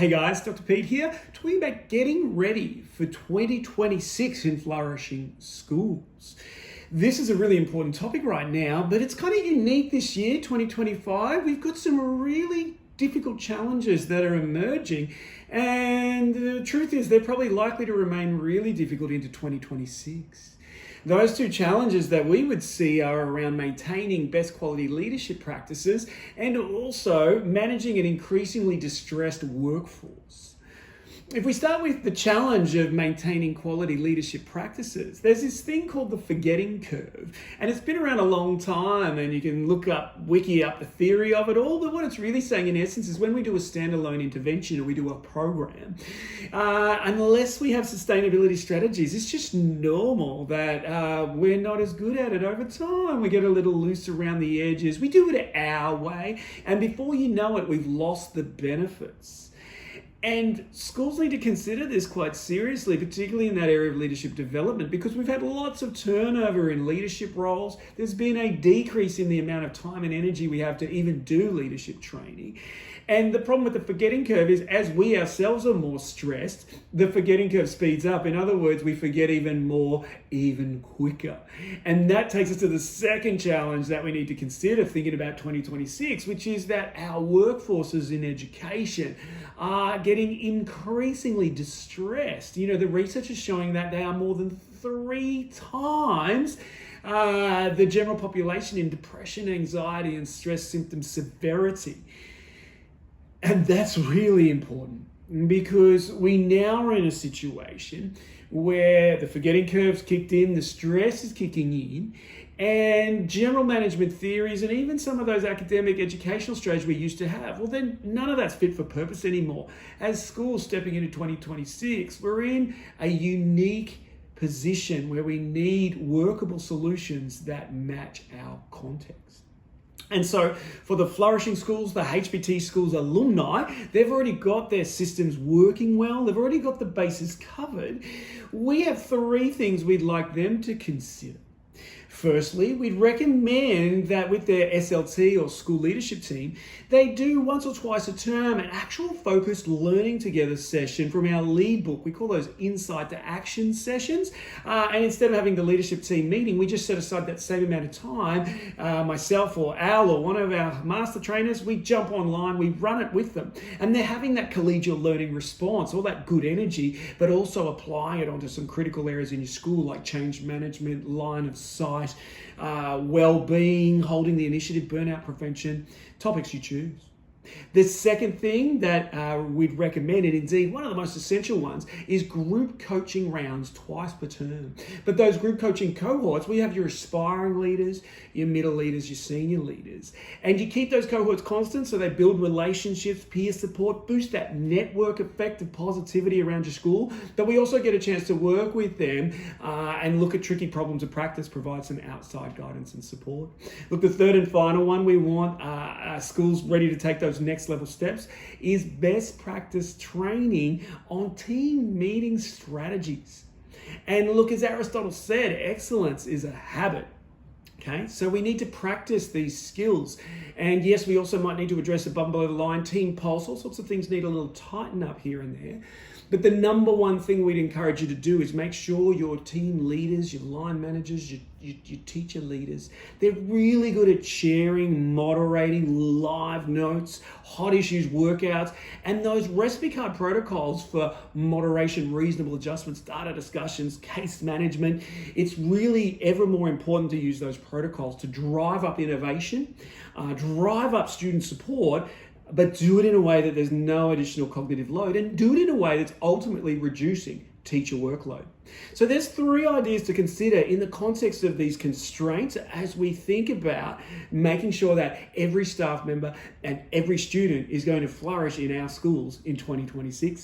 Hey guys, Dr. Pete here, talking about getting ready for 2026 in flourishing schools. This is a really important topic right now, but it's kind of unique this year, 2025. We've got some really difficult challenges that are emerging, and the truth is they're probably likely to remain really difficult into 2026. Those two challenges that we would see are around maintaining best quality leadership practices and also managing an increasingly distressed workforce. If we start with the challenge of maintaining quality leadership practices, there's this thing called the forgetting curve, and it's been around a long time, and you can wiki up the theory of it all, but what it's really saying in essence is when we do a standalone intervention or we do a program, unless we have sustainability strategies, it's just normal that we're not as good at it over time. We get a little loose around the edges, we do it our way, and before you know it, we've lost the benefits. And schools need to consider this quite seriously, particularly in that area of leadership development, because we've had lots of turnover in leadership roles. There's been a decrease in the amount of time and energy we have to even do leadership training. And the problem with the forgetting curve is as we ourselves are more stressed, the forgetting curve speeds up. In other words, we forget even more, even quicker. And that takes us to the second challenge that we need to consider thinking about 2026, which is that our workforces in education are getting increasingly distressed. You know, the research is showing that they are more than 3 times the general population in depression, anxiety, and stress symptom severity. And that's really important because we now are in a situation where the forgetting curve's kicked in, the stress is kicking in, and general management theories and even some of those academic educational strategies we used to have, well then none of that's fit for purpose anymore. As schools stepping into 2026, we're in a unique position where we need workable solutions that match our context. And so for the flourishing schools, the HBT schools alumni, they've already got their systems working well. They've already got the bases covered. We have 3 things we'd like them to consider. Firstly, we'd recommend that with their SLT or school leadership team, they do once or twice a term an actual focused learning together session from our lead book. We call those insight to action sessions. And instead of having the leadership team meeting, we just set aside that same amount of time. Myself or Al or one of our master trainers, we jump online, we run it with them. And they're having that collegial learning response, all that good energy, but also applying it onto some critical areas in your school like change management, line of sight, well-being, holding the initiative, burnout prevention, topics you choose. The second thing that we'd recommend, and indeed one of the most essential ones, is group coaching rounds twice per term. But those group coaching cohorts, we have your aspiring leaders, your middle leaders, your senior leaders. And you keep those cohorts constant so they build relationships, peer support, boost that network effect of positivity around your school. But we also get a chance to work with them and look at tricky problems of practice, provide some outside guidance and support. Look, the third and final one we want schools ready to take those next level steps is best practice training on team meeting strategies. And look, as Aristotle said, excellence is a habit. Okay, so we need to practice these skills. And yes, we also might need to address above and below the line, team pulse, all sorts of things need a little tighten up here and there. But the number one thing we'd encourage you to do is make sure your team leaders, your line managers, your teacher leaders, they're really good at sharing, moderating live notes, hot issues, workouts, and those recipe card protocols for moderation, reasonable adjustments, data discussions, case management. It's really ever more important to use those protocols to drive up innovation, drive up student support, but do it in a way that there's no additional cognitive load and do it in a way that's ultimately reducing teacher workload. So there's 3 ideas to consider in the context of these constraints as we think about making sure that every staff member and every student is going to flourish in our schools in 2026.